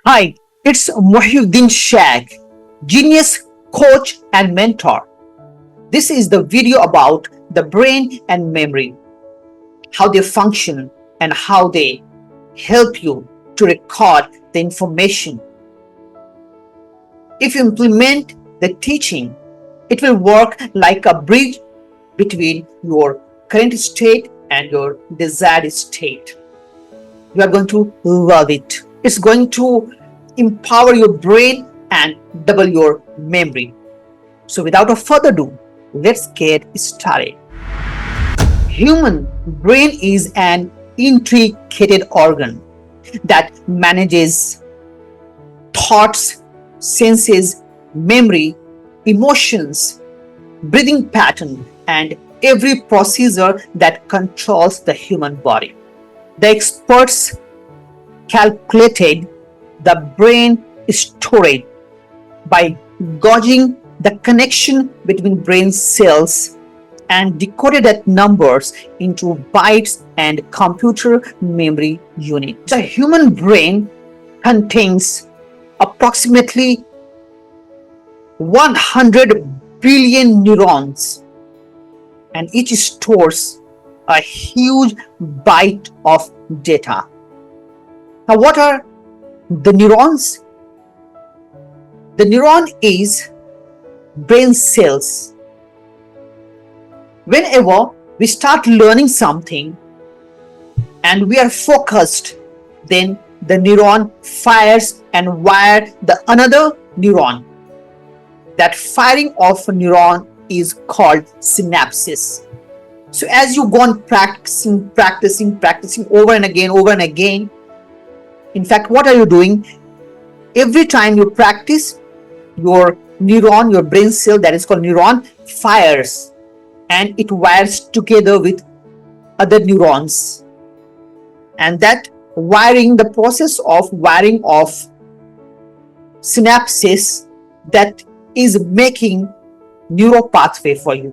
Hi, it's Mohiuddin Shaikh, genius coach and mentor. This is the video about the brain and memory, how they function and how they help you to record the information. If you implement the teaching, it will work like a bridge between your current state and your desired state. You are going to love it. It's going to empower your brain and double your memory. So without a further ado, let's get started. Human brain is an intricate organ that manages thoughts, senses, memory, emotions, breathing pattern, and every procedure that controls the human body. The experts calculated the brain storage by gauging the connection between brain cells and decoded that numbers into bytes and computer memory unit. The human brain contains approximately 100 billion neurons, and each stores a huge byte of data. Now, what are the neurons? The neuron is brain cells. Whenever we start learning something and we are focused, then the neuron fires and wires the another neuron. That firing of a neuron is called synapses. So as you go on practicing over and again, in fact, what are you doing? Every time you practice, your neuron, your brain cell that is called neuron, fires and it wires together with other neurons. And that wiring, the process of wiring of synapses, that is making neural pathway for you.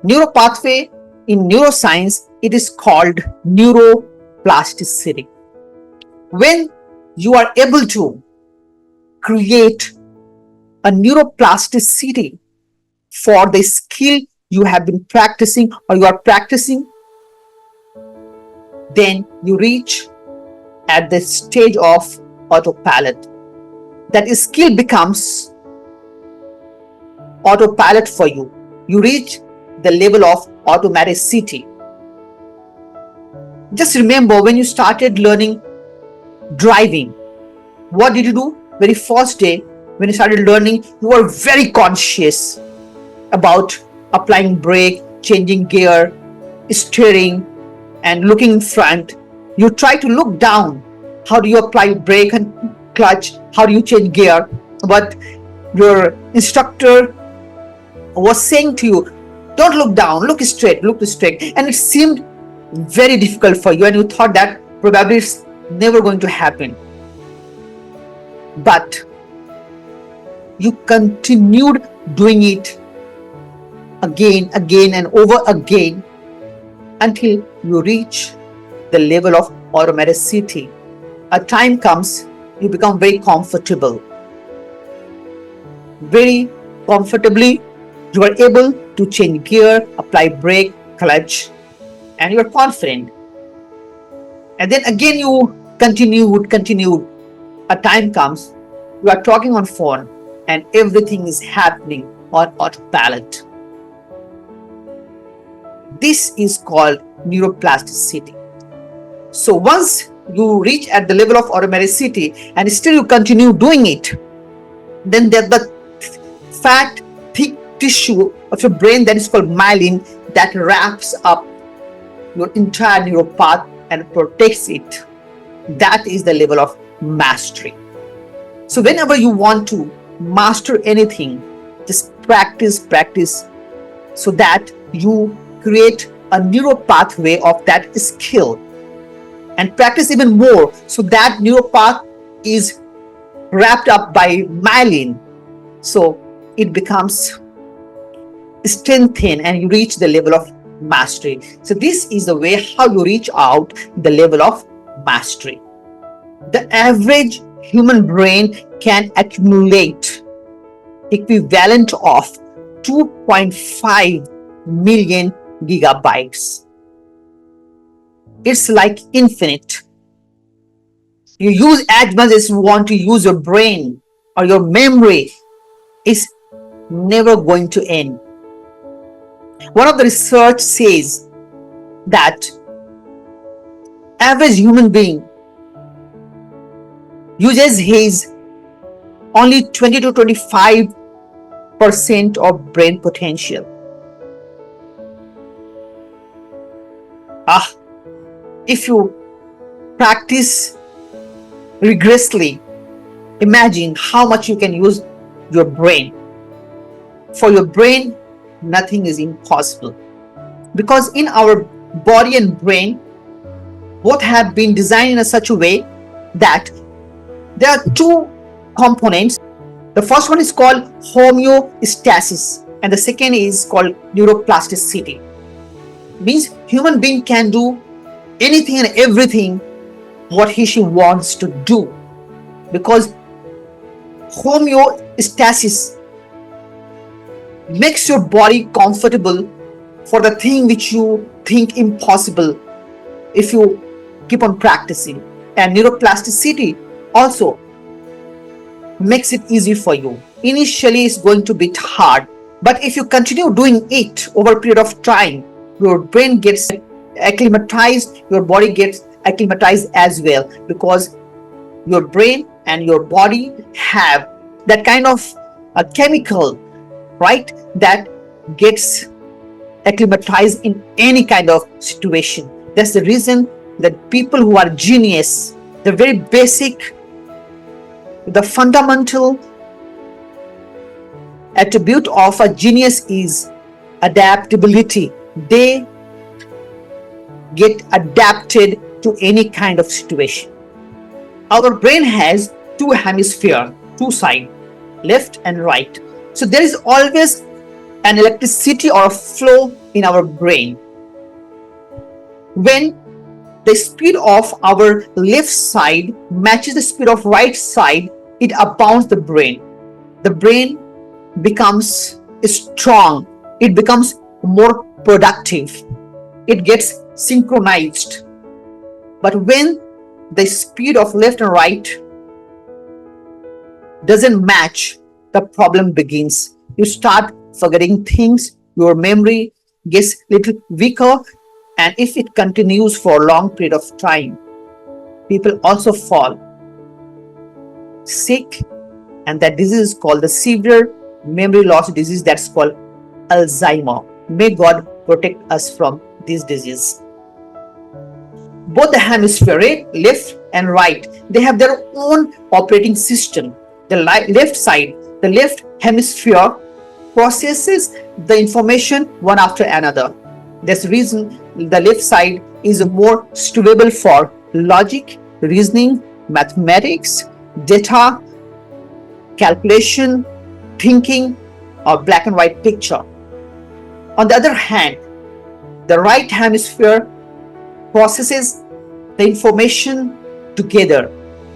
Neural pathway in neuroscience, it is called neuroplasticity. When you are able to create a neuroplasticity for the skill you have been practicing or you are practicing, then you reach at the stage of autopilot. That skill becomes autopilot for you. You reach the level of automaticity. Just remember when you started learning driving, what did you do? Very first day when you started learning, you were very conscious about applying brake, changing gear, steering, and looking in front. You try to look down. How do you apply brake and clutch? How do you change gear? But your instructor was saying to you, don't look down, look straight. And it seemed very difficult for you and you thought that probably it's never going to happen. But you continued doing it again and over again until you reach the level of automaticity. A time comes, you become very comfortable. Very comfortably, you are able to change gear, apply brake, clutch, and you are confident. And then again you continued. A time comes, you are talking on phone and everything is happening on autopilot. This is called neuroplasticity. So once you reach at the level of automaticity and still you continue doing it, then the fat, thick tissue of your brain that is called myelin that wraps up your entire neural path and protects it. That is the level of mastery. So whenever you want to master anything, just practice so that you create a neural pathway of that skill, and practice even more so that neural path is wrapped up by myelin, so it becomes strengthened and you reach the level of mastery. So this is the way how you reach out the level of mastery. The average human brain can accumulate equivalent of 2.5 million gigabytes. It's like infinite. You use as much as you want to use your brain, or your memory is never going to end. One of the research says that average human being uses his only 20 to 25% of brain potential. If you practice rigorously, imagine how much you can use your brain. For your brain, nothing is impossible, because in our body and brain both have been designed in such a way that there are two components. The first one is called homeostasis, and the second is called neuroplasticity. Means human being can do anything and everything what she wants to do, because homeostasis makes your body comfortable for the thing which you think impossible if you keep on practicing. And neuroplasticity also makes it easy for you. Initially it's going to be hard, but if you continue doing it over a period of time, your brain gets acclimatized, your body gets acclimatized as well, because your brain and your body have that kind of a chemical, right, that gets acclimatized in any kind of situation. That's the reason that people who are genius, the very basic, the fundamental attribute of a genius is adaptability. They get adapted to any kind of situation. Our brain has two hemispheres, two sides, left and right. So there is always an electricity or a flow in our brain. When the speed of our left side matches the speed of right side, it abounds the brain. The brain becomes strong. It becomes more productive. It gets synchronized. But when the speed of left and right doesn't match, the problem begins. You start forgetting things, your memory gets little weaker, and if it continues for a long period of time, people also fall sick, and that disease is called the severe memory loss disease, that's called Alzheimer. May God protect us from this disease. Both the hemisphere, left and right, they have their own operating system. The left side, the left hemisphere processes the information one after another. That's the reason the left side is more suitable for logic, reasoning, mathematics, data, calculation, thinking, or black and white picture. On the other hand, the right hemisphere processes the information together.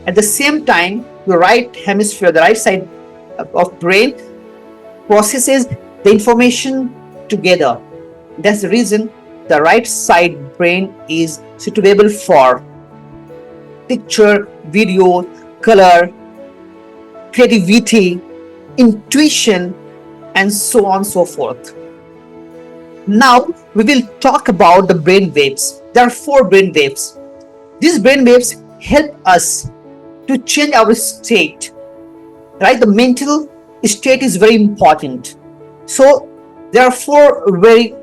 At the same time, the right hemisphere, the right side of brain processes the information together. That's the reason the right side brain is suitable for picture, video, color, creativity, intuition, and so on and so forth. Now we will talk about the brain waves. There are 4 brain waves. These brain waves help us to change our state, right? The mental state is very important. So there are 4 very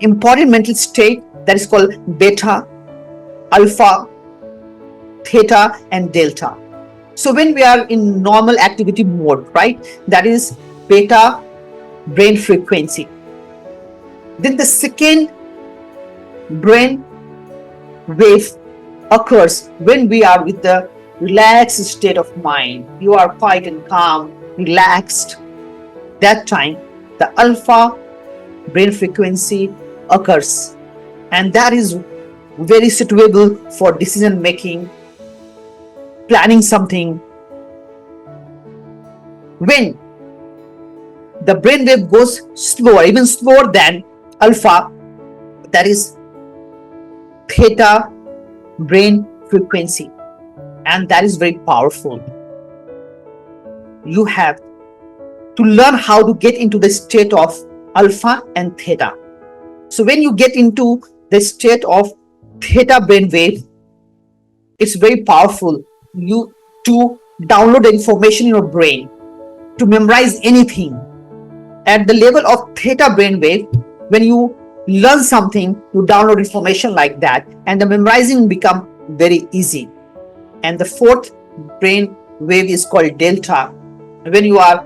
important mental state, that is called beta, alpha, theta, and delta. So when we are in normal activity mode, right, that is beta brain frequency. Then the second brain wave occurs when we are with the relaxed state of mind. You are quiet and calm, relaxed. That time the alpha brain frequency occurs, and that is very suitable for decision making, planning something, when the brainwave goes slower, even slower than alpha, that is theta brain frequency, and that is very powerful. You have to learn how to get into the state of alpha and theta. So when you get into the state of theta brainwave, it's very powerful you to download the information in your brain, to memorize anything. At the level of theta brainwave, when you learn something, you download information like that, and the memorizing become very easy. And the fourth brain wave is called delta. When you are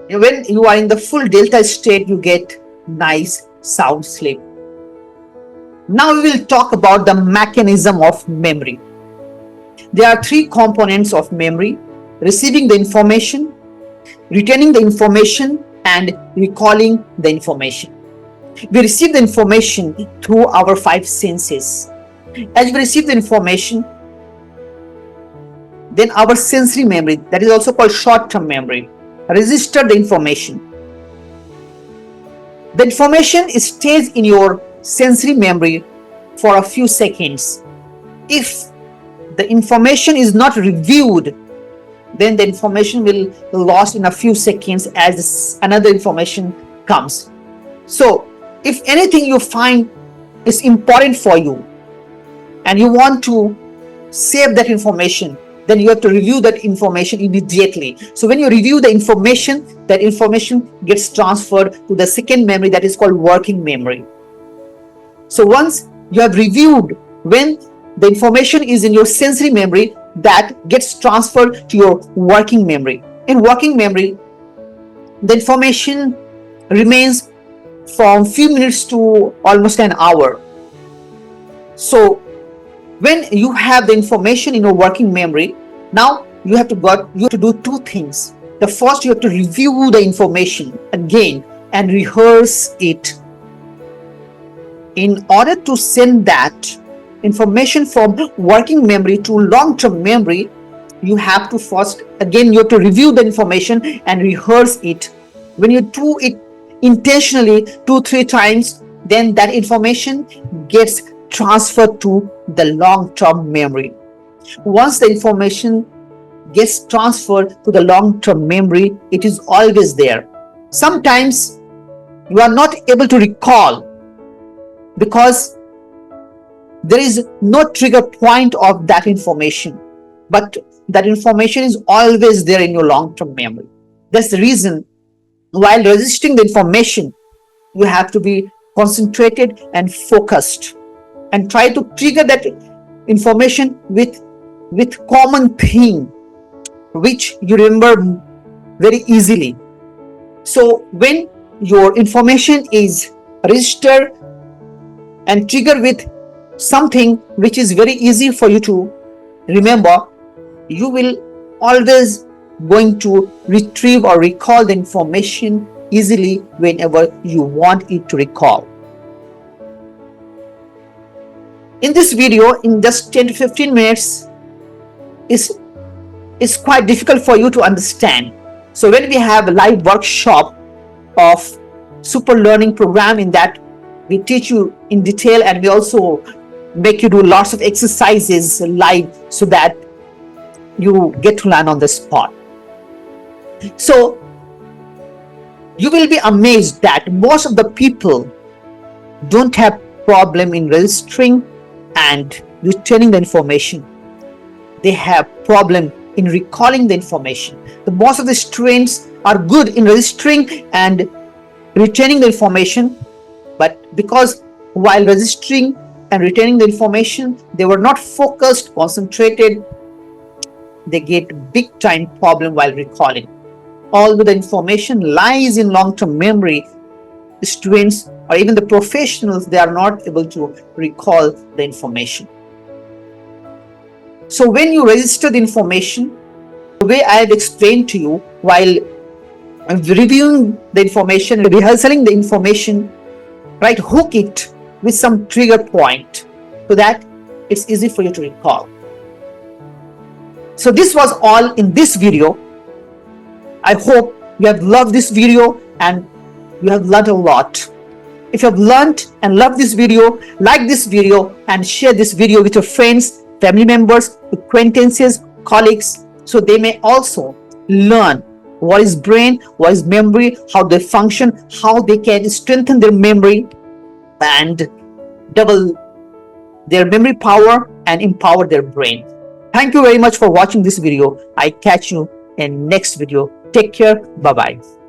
in the full delta state, you get nice sound sleep. Now we will talk about the mechanism of memory. There are three components of memory: receiving the information, retaining the information, and recalling the information. We receive the information through our five senses. As we receive the information, then our sensory memory, that is also called short-term memory, register the information. The information stays in your sensory memory for a few seconds. If the information is not reviewed, then the information will be lost in a few seconds as another information comes. So if anything you find is important for you and you want to save that information, then you have to review that information immediately. So when you review the information, that information gets transferred to the second memory, that is called working memory. So once you have reviewed, when the information is in your sensory memory, that gets transferred to your working memory. In working memory, the information remains from few minutes to almost an hour. So when you have the information in your working memory, now you have to do two things. The first, you have to review the information again and rehearse it. In order to send that information from working memory to long-term memory, you have to first, again, you have to review the information and rehearse it. When you do it intentionally 2-3 times, then that information gets transferred to the long-term memory. Once the information gets transferred to the long-term memory, it is always there. Sometimes you are not able to recall because there is no trigger point of that information, but that information is always there in your long-term memory. That's the reason while registering the information, you have to be concentrated and focused and try to trigger that information with common thing which you remember very easily. So when your information is registered and triggered with something which is very easy for you to remember, you will always going to retrieve or recall the information easily whenever you want it to recall. In this video, in just 10 to 15 minutes, is quite difficult for you to understand. So when we have a live workshop of super learning program, in that we teach you in detail and we also make you do lots of exercises live so that you get to learn on the spot. So you will be amazed that most of the people don't have problem in registering and retaining the information. They have problem in recalling the information. The most of the students are good in registering and retaining the information, but because while registering and retaining the information, they were not focused, concentrated, they get big time problem while recalling. Although the information lies in long-term memory, the students or even the professionals, they are not able to recall the information. So when you register the information, the way I have explained to you, while reviewing the information, rehearsing the information, right, hook it with some trigger point so that it's easy for you to recall. So this was all in this video. I hope you have loved this video and you have learned a lot. If you have learned and loved this video, like this video and share this video with your friends, family members, acquaintances, colleagues, so they may also learn what is brain, what is memory, how they function, how they can strengthen their memory and double their memory power and empower their brain. Thank you very much for watching this video. I catch you in next video. Take care. Bye bye.